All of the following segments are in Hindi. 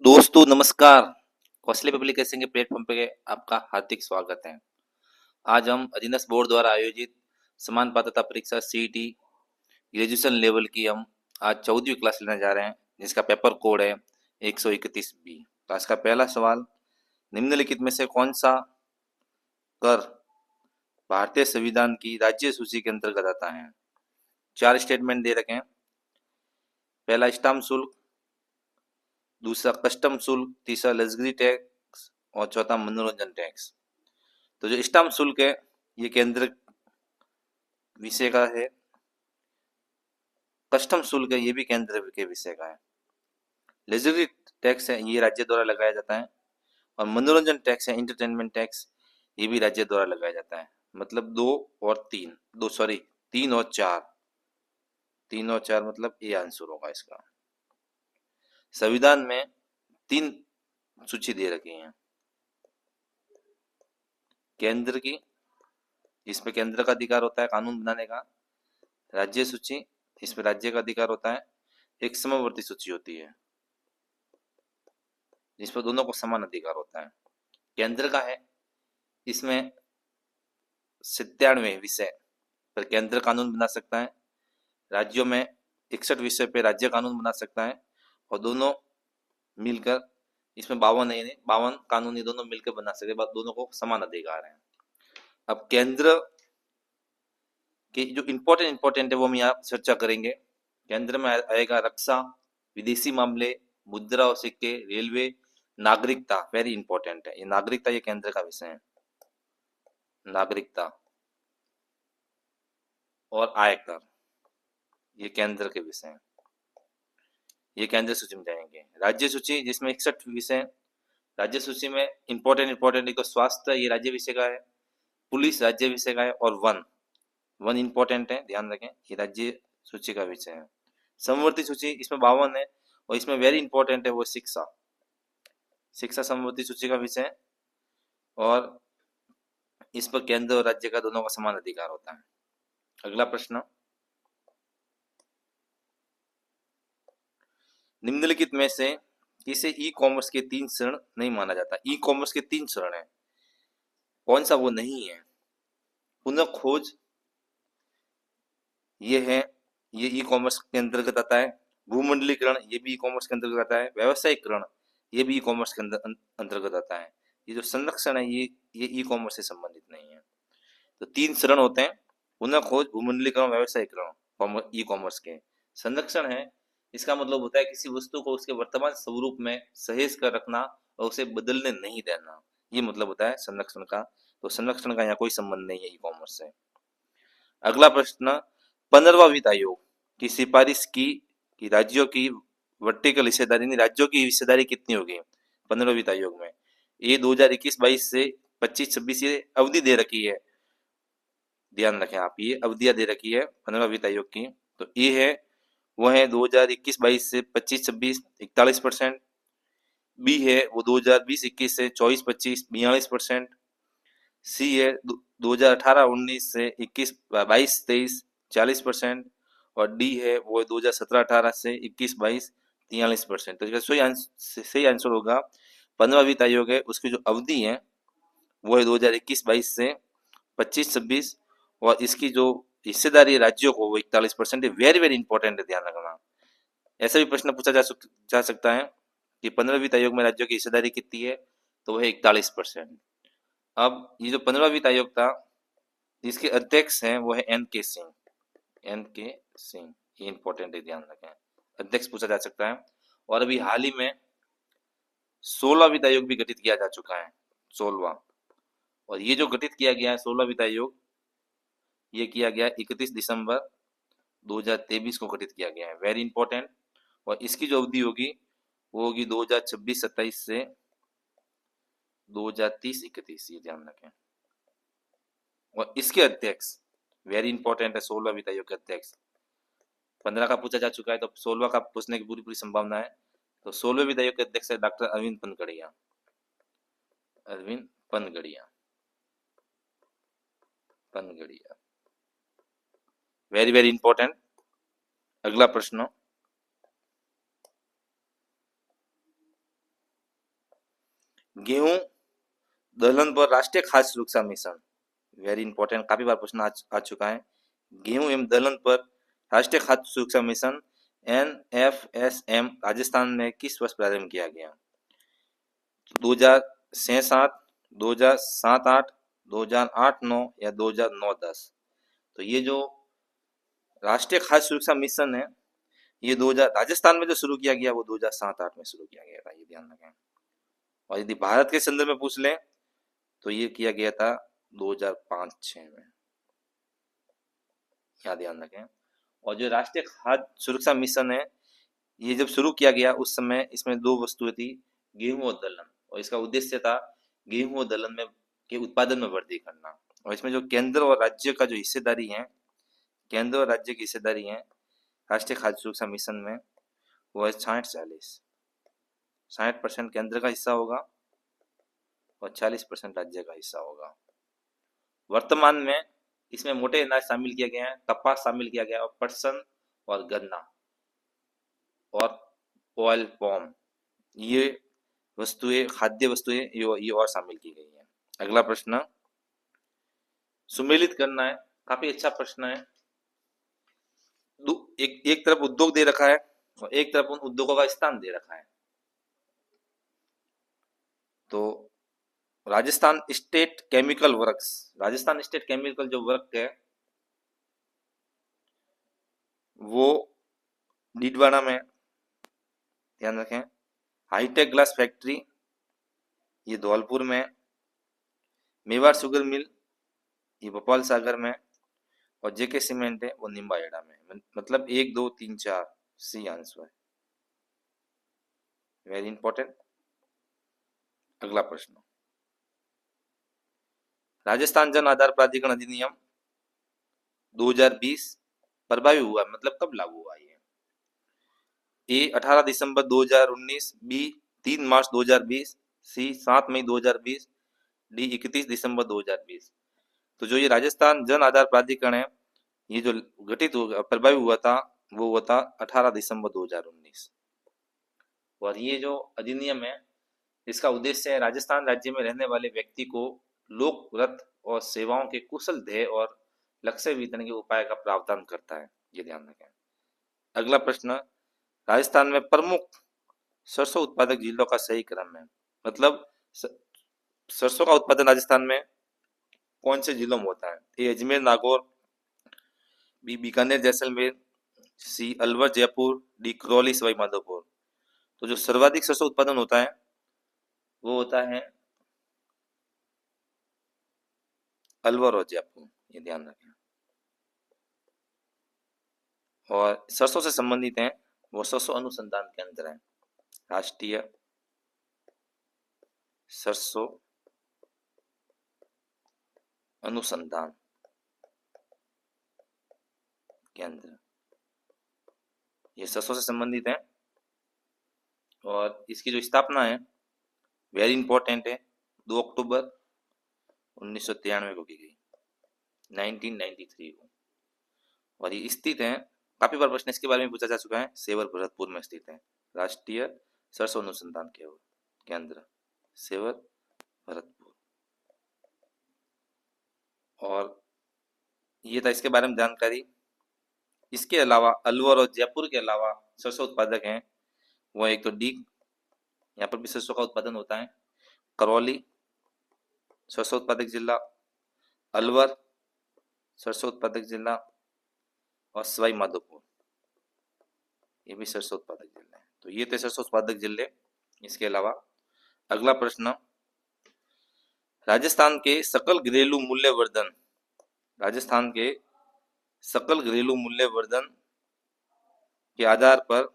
दोस्तों नमस्कार। कौशल्या पब्लिकेशन के प्लेटफॉर्म पे आपका हार्दिक स्वागत है। आज हम अधीनस्थ बोर्ड द्वारा आयोजित समान पात्रता परीक्षा सीईटी ग्रेजुएशन लेवल की हम आज 14वीं क्लास लेने जा रहे हैं, जिसका पेपर कोड है 131 बी। तो आज का पहला सवाल, निम्नलिखित में से कौन सा कर भारतीय संविधान की राज्य सूची के अंतर्गत आता है? चार स्टेटमेंट दे रखे हैं। पहला स्टाम्प शुल्क, दूसरा कस्टम शुल्क, तीसरा लग्जरी टैक्स और चौथा मनोरंजन टैक्स। तो जो स्टाम्प शुल्क है ये केंद्र विषय का है, कस्टम शुल्क है ये भी केंद्र के विषय का है, लग्जरी टैक्स है ये राज्य द्वारा लगाया जाता है और मनोरंजन टैक्स है इंटरटेनमेंट टैक्स ये भी राज्य द्वारा लगाया जाता है। मतलब तीन और चार, तीन और चार मतलब ये आंसर होगा इसका। संविधान में तीन सूची दे रखी है केंद्र की, जिसमें केंद्र का अधिकार होता है कानून बनाने का, राज्य सूची इसमें राज्य का अधिकार होता है, एक समवर्ती सूची होती है जिस पर दोनों को समान अधिकार होता है। केंद्र का है, इसमें 97 विषय पर केंद्र कानून बना सकता है, राज्यों में 61 विषय पे राज्य कानून बना सकता है और दोनों मिलकर, इसमें 52 है, 52 कानून ये दोनों मिलकर बना सकते, दोनों को समान अधिकार है। अब केंद्र के जो इंपॉर्टेंट है वो हम यहाँ चर्चा करेंगे। केंद्र में आएगा रक्षा, विदेशी मामले, मुद्रा और सिक्के, रेलवे, नागरिकता, वेरी इंपॉर्टेंट है ये नागरिकता, ये केंद्र का विषय है, नागरिकता और आयकर ये केंद्र के विषय हैं, ये केंद्र सूची में जाएंगे। राज्य सूची जिसमें 61 विषय, राज्य सूची में इंपॉर्टेंट एक तो स्वास्थ्य ये राज्य विषय का है, पुलिस राज्य विषय का है और वन इंपॉर्टेंट है, ध्यान रखें ये राज्य सूची का विषय है। समवर्ती सूची इसमें 52 है और इसमें वेरी इंपॉर्टेंट है वो शिक्षा, शिक्षा समवर्ती सूची का विषय है और इस पर केंद्र और राज्य का दोनों का समान अधिकार होता है। अगला प्रश्न, निम्नलिखित में से किसे ई कॉमर्स के 3 चरण नहीं माना जाता? ई कॉमर्स के 3 चरण है, कौन सा वो नहीं है? पुनः खोज ये है, ये ई कॉमर्स के अंतर्गत आता है। भूमंडलीकरण ये भी ई कॉमर्स के अंतर्गत आता है। व्यावसायीकरण ये भी ई कॉमर्स के अंतर्गत आता है। ये जो संरक्षण है ये ई कॉमर्स से संबंधित नहीं है। तो 3 चरण होते हैं, पुनः खोज, भूमंडलीकरण, व्यावसायीकरण ई कॉमर्स के। संरक्षण है, इसका मतलब होता है किसी वस्तु को उसके वर्तमान स्वरूप में सहेज कर रखना और उसे बदलने नहीं देना, ये मतलब होता है संरक्षण का। तो संरक्षण का यहाँ कोई संबंध नहीं है ई कॉमर्स से। अगला प्रश्न, 15वां वित्त आयोग की सिफारिश की कि राज्यों की वर्टिकल हिस्सेदारी, नहीं राज्यों की हिस्सेदारी कितनी होगी 15वें वित्त आयोग में? ये 2021-22 से 25-26 ये अवधि दे रखी है, ध्यान रखें आप, ये अवधियां दे रखी है 15वां वित्त आयोग की। तो ये है वो है 2021-22 से 25-26 41%, बी है वो 2020-21 से 24-25 42%, सी है 2018-19 से 22-23 40%, और डी है वो 2017-18 से 21-22 43%। तो इसका सही आंसर होगा 15वां वित्त आयोग है, उसकी जो अवधि है वो है 2021-22 से 25-26 और इसकी जो हिस्सेदारी है राज्यों को वो 41% है। वेरी वेरी इंपॉर्टेंट है, ध्यान रखना। ऐसा भी प्रश्न पूछा जा सकता है कि 15वें वित्त आयोग में राज्यों की हिस्सेदारी कितनी है, तो वह 41%। अब ये जो 15वां वित्त आयोग था इसके अध्यक्ष हैं वो है एन के सिंह, एन के सिंह, ये इंपॉर्टेंट है, ध्यान रखें, अध्यक्ष पूछा जा सकता है। और अभी हाल ही में 16वां वित्त आयोग भी गठित किया जा चुका है, 16वां, और ये जो गठित किया गया है 16वां वित्त आयोग, ये किया गया 31 दिसंबर 2023 को गठित किया गया है, वेरी इंपॉर्टेंट। और इसकी जो अवधि होगी वो होगी 2026-27 से 2030-31, ये ध्यान रखें। और इसके अध्यक्ष वेरी इंपॉर्टेंट है, 16वां वित्त आयोग के अध्यक्ष। 15 का पूछा जा चुका है तो 16वां का पूछने की पूरी पूरी संभावना है। तो 16वें वित्त आयोग के अध्यक्ष है doctor Arvind Panagariya, Arvind Panagariya, Panagariya, very very important. अगला प्रश्न, गेहूं दलहन पर राष्ट्रीय खाद्य सुरक्षा मिशन, वेरी इंपॉर्टेंट, काफी बार प्रश्न आ चुका है। गेहूं एवं दलहन पर राष्ट्रीय खाद्य सुरक्षा मिशन NFSM राजस्थान में किस वर्ष प्रारंभ किया गया? 2006-7, 2007-8, 2008-9 या 2009-10? तो ये जो राष्ट्रीय खाद्य सुरक्षा मिशन है, ये 2000 राजस्थान में जो शुरू किया गया वो 2007-8 में शुरू किया गया था, ये ध्यान रखें। और यदि भारत के संदर्भ में पूछ ले तो ये किया गया था 2005-6 में, क्या ध्यान रखें। और जो राष्ट्रीय खाद्य सुरक्षा मिशन है, ये जब शुरू किया गया उस समय इसमें दो वस्तुएं थी, गेहूं और दलहन, और इसका उद्देश्य था गेहूं और दलहन में के उत्पादन में वृद्धि करना। और इसमें जो केंद्र और राज्य का जो हिस्सेदारी है, केंद्र और राज्य की हिस्सेदारी है राष्ट्रीय खाद्य सुरक्षा मिशन में, वो है 60-40। 60% केंद्र का हिस्सा होगा और 40% राज्य का हिस्सा होगा। वर्तमान में इसमें मोटे अनाज शामिल किया गया है, कपास शामिल किया गया है, और पटसन और गन्ना और ऑयल पॉम, ये वस्तुएं, खाद्य वस्तुएं ये और शामिल की गई है। अगला प्रश्न सुमेलित करना है, काफी अच्छा प्रश्न है। एक तरफ उद्योग दे रखा है और एक तरफ उन उद्योगों का स्थान दे रखा है। तो Rajasthan state chemical works, Rajasthan state chemical जो वर्क है वो डीडवाना में, ध्यान रखें। हाईटेक ग्लास फैक्ट्री ये धौलपुर में, मेवाड़ शुगर मिल ये भोपाल सागर में, और जेके सीमेंट है वो निम्बाहेड़ा में। मतलब 1, 2, 3, 4 सी आंसर है, वेरी इंपॉर्टेंट। अगला प्रश्न राजस्थान जन आधार प्राधिकरण अधिनियम 2020 प्रभावी हुआ, मतलब कब लागू हुआ? ये ए 18 दिसंबर 2019, बी 3 मार्च 2020, सी 7 मई 2020, डी 31 दिसंबर 2020। तो जो ये राजस्थान जन आधार प्राधिकरण है, ये जो गठित प्रभावी हुआ था वो हुआ था 18 दिसंबर 2019। और ये जो अधिनियम है, इसका उद्देश्य है राजस्थान राज्य में रहने वाले व्यक्ति को लोक रथ और सेवाओं के कुशल ध्येय और लक्ष्य वितरण के उपाय का प्रावधान करता है, ये ध्यान रखें। अगला प्रश्न राजस्थान में प्रमुख सरसों उत्पादक जिलों का सही क्रम है, मतलब सरसों का उत्पादन राजस्थान में कौन से जिलों में होता है? ए अजमेर नागौर, बी बीकानेर जैसलमेर, सी अलवर जयपुर, डी करौली सवाई माधोपुर। तो जो सर्वाधिक सरसों उत्पादन होता है वो होता है अलवर और जयपुर, ये ध्यान रखें। और सरसों से संबंधित हैं वो सरसों अनुसंधान केंद्र है, राष्ट्रीय सरसों अनुसंधान केंद्र, ये सरसों से संबंधित है। और इसकी जो स्थापना है वेरी इंपॉर्टेंट है, 2 अक्टूबर 1993 को की गई, 1993 को। और ये स्थित है, काफी बार प्रश्न इसके बारे में पूछा जा चुका है, सेवर भरतपुर में स्थित है, राष्ट्रीय सरसों अनुसंधान केंद्र सेवर भरतपुर। और ये था इसके बारे में जानकारी। इसके अलावा अलवर और जयपुर के अलावा सरसों उत्पादक हैं वो एक तो डी, यहाँ पर भी सरसों का उत्पादन होता है, करौली सरसों उत्पादक जिला, अलवर सरसों उत्पादक जिला, और सवाई माधोपुर ये भी सरसों उत्पादक जिले हैं। तो ये थे सरसों उत्पादक जिले। इसके अलावा अगला प्रश्न राजस्थान के सकल घरेलू मूल्यवर्धन, राजस्थान के सकल घरेलू मूल्यवर्धन के आधार पर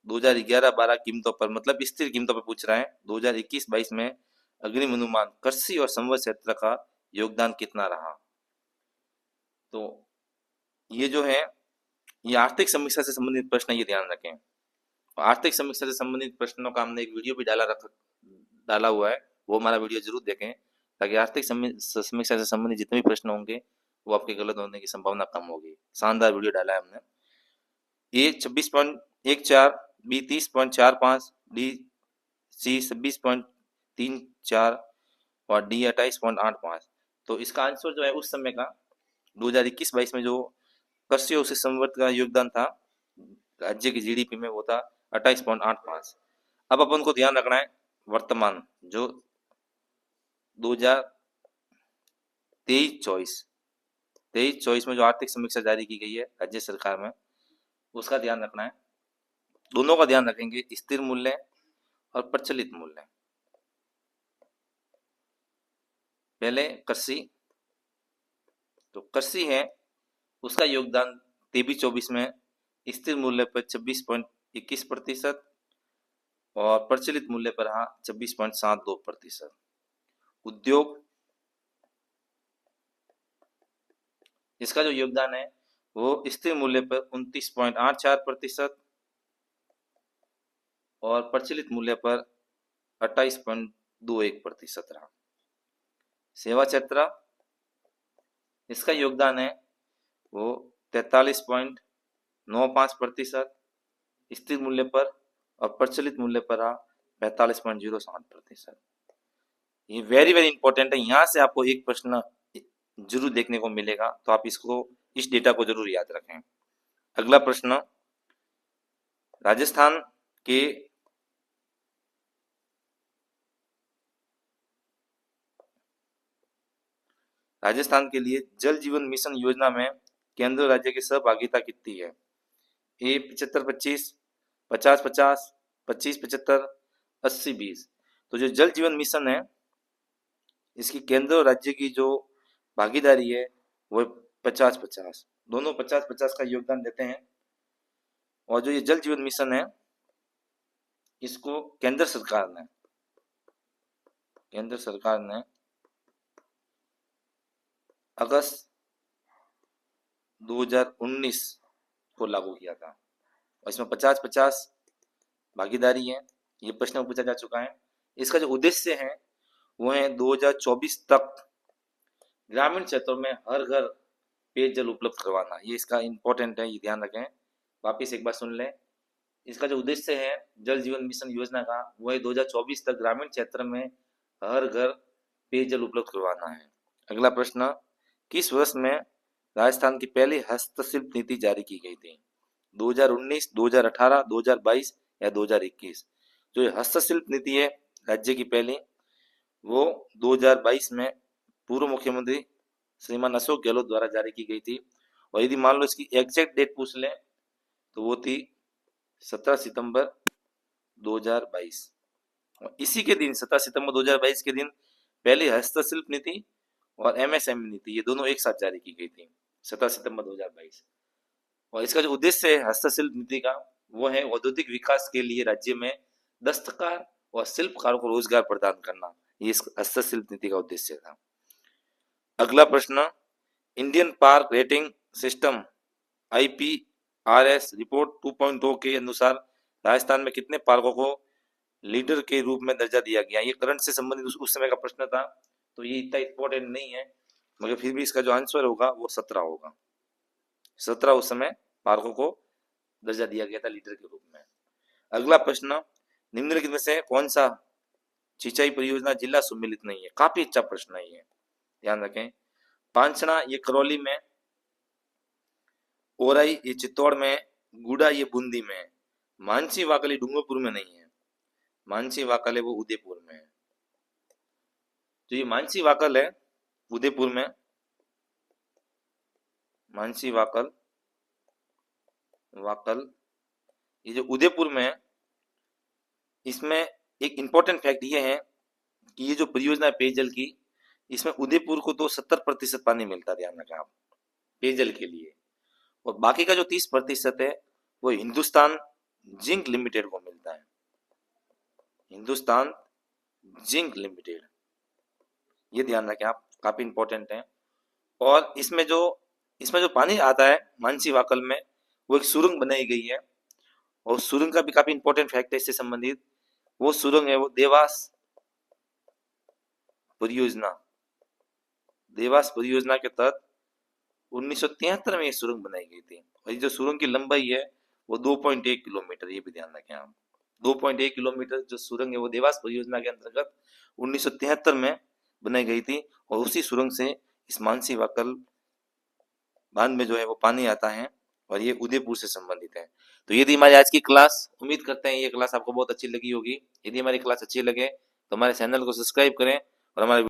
2011-12 कीमतों पर, मतलब स्थिर कीमतों पर पूछ रहा है, 2021-22 में अग्रिम अनुमान कृषि और संबद्ध क्षेत्र का योगदान कितना रहा? तो ये जो है ये आर्थिक समीक्षा से संबंधित प्रश्न, ये ध्यान रखें। आर्थिक समीक्षा से संबंधित प्रश्नों का हमने एक वीडियो भी डाला हुआ है, वो हमारा वीडियो जरूर देखें, ताकि आर्थिक समीक्षा से संबंधित जितने भी प्रश्न होंगे वो आपके गलत होने की संभावना कम होगी। शानदार वीडियो डाला है हमने। ए 26.14, बी 30.45, डी सी 26.3 4 और डी 28.85। तो इसका आंसर जो है उस समय का 2021-22 में जो कृषि और संवर्धन का योगदान था राज्य की जीडीपी में, वो था 28.85। अब अपन को ध्यान रखना है वर्तमान जो 2023-24 में जो आर्थिक समीक्षा जारी की गई है राज्य सरकार में, उसका ध्यान रखना है। दोनों का ध्यान रखेंगे, स्थिर मूल्य और प्रचलित मूल्य। पहले कृषि, तो कृषि है उसका योगदान 23-24 में स्थिर मूल्य पर 26.21% और प्रचलित मूल्य पर 26.72%। उद्योग, इसका जो योगदान है वो स्थिर मूल्य पर 29.84% और प्रचलित मूल्य पर 28.21% रहा। सेवा क्षेत्र, इसका योगदान है वो 43.95% स्थिर मूल्य पर और प्रचलित मूल्य पर रहा 45.07%। ये वेरी वेरी इंपॉर्टेंट है, यहाँ से आपको एक प्रश्न जरूर देखने को मिलेगा, तो आप इसको इस डेटा को जरूर याद रखें। अगला प्रश्न, राजस्थान के लिए जल जीवन मिशन योजना में केंद्र राज्य की सहभागिता कितनी है? ए 75-25, 50-50, 25-75, 80-20। तो जो जल जीवन मिशन है इसकी केंद्र और राज्य की जो भागीदारी है वो 50-50, दोनों 50-50 का योगदान देते हैं। और जो ये जल जीवन मिशन है इसको केंद्र सरकार ने अगस्त 2019 को लागू किया था और इसमें 50-50 भागीदारी है। ये प्रश्न पूछा जा चुका है। इसका जो उद्देश्य है वो है 2024 तक ग्रामीण क्षेत्रों में हर घर पेयजल उपलब्ध करवाना। ये इसका इंपॉर्टेंट है, ये ध्यान रखें। वापिस एक बार सुन लें, इसका जो उद्देश्य है जल जीवन मिशन योजना का वो है 2024 तक ग्रामीण क्षेत्र में हर घर पेयजल उपलब्ध करवाना है। अगला प्रश्न, किस वर्ष में राजस्थान की पहली हस्तशिल्प नीति जारी की गई थी? 2019, 2018, 2022 या 2021? जो ये हस्तशिल्प नीति है राज्य की पहली, वो 2022 में पूर्व मुख्यमंत्री श्रीमान अशोक गहलोत द्वारा जारी की गई थी। और यदि मान लो इसकी एग्जैक्ट डेट पूछ लें तो वो थी 17 सितंबर 2022। और इसी के दिन 17 सितंबर 2022 के दिन पहली हस्तशिल्प नीति और एमएसएमई नीति, ये दोनों एक साथ जारी की गई थी 17 सितंबर 2022। और इसका जो उद्देश्य है हस्तशिल्प नीति का वो है औद्योगिक विकास के लिए राज्य में दस्तकार और शिल्पकारों को रोजगार प्रदान करना। ये इस हस्तशिल्प नीति का उद्देश्य था। अगला प्रश्न, Indian park rating system IPRS report 2.0 के अनुसार राजस्थान में कितने पार्कों को लीडर के रूप में दर्जा दिया गया? ये करंट से संबंधित उस समय का प्रश्न था, तो ये इतना इंपॉर्टेंट नहीं है, मगर फिर भी इसका जो आंसर होगा वो 17 होगा। 17 उस समय पार्कों को दर्जा दिया गया था लीडर के रूप में। अगला प्रश्न, निम्नलिखित में से कौन सा सिंचाई परियोजना जिला सम्मिलित नहीं है? काफी अच्छा प्रश्न है ये, ध्यान रखें। पांचना ये करौली में, ओराई ये चित्तौड़ में, गुड़ा ये बूंदी में, मानसी वाकली डूंगरपुर में नहीं है। मानसी वाकल है वो उदयपुर में है। जो ये मानसी वाकल है उदयपुर में, मानसी वाकल ये जो उदयपुर में है, इसमें एक इंपॉर्टेंट फैक्ट ये है कि ये जो परियोजना है पेयजल की, इसमें उदयपुर को तो 70% पानी मिलता है, ध्यान रखें आप, पेयजल के लिए। और बाकी का जो 30% है वो हिंदुस्तान जिंक लिमिटेड को मिलता है। हिंदुस्तान जिंक लिमिटेड, ये ध्यान रखें आप, काफी इंपॉर्टेंट है। और इसमें जो पानी आता है मानसी वाकल में, वो एक सुरंग बनाई गई है और सुरंग का भी काफी इंपॉर्टेंट फैक्ट है इससे संबंधित। वो सुरंग है वो देवास परियोजना के तहत 1973 में ये सुरंग बनाई गई थी। और ये जो सुरंग की लंबाई है वो 2.1 किलोमीटर, ये भी ध्यान रखें आप, 2.1 किलोमीटर जो सुरंग है वो देवास परियोजना के अंतर्गत 1973 में बनाई गई थी और उसी सुरंग से इस मानसी वाकल बांध में जो है वो पानी आता है और ये उदयपुर से संबंधित है। तो ये थी हमारी आज की क्लास। उम्मीद करते हैं ये क्लास आपको बहुत अच्छी लगी होगी। यदि हमारी क्लास अच्छी लगे तो हमारे चैनल को सब्सक्राइब करें और हमारे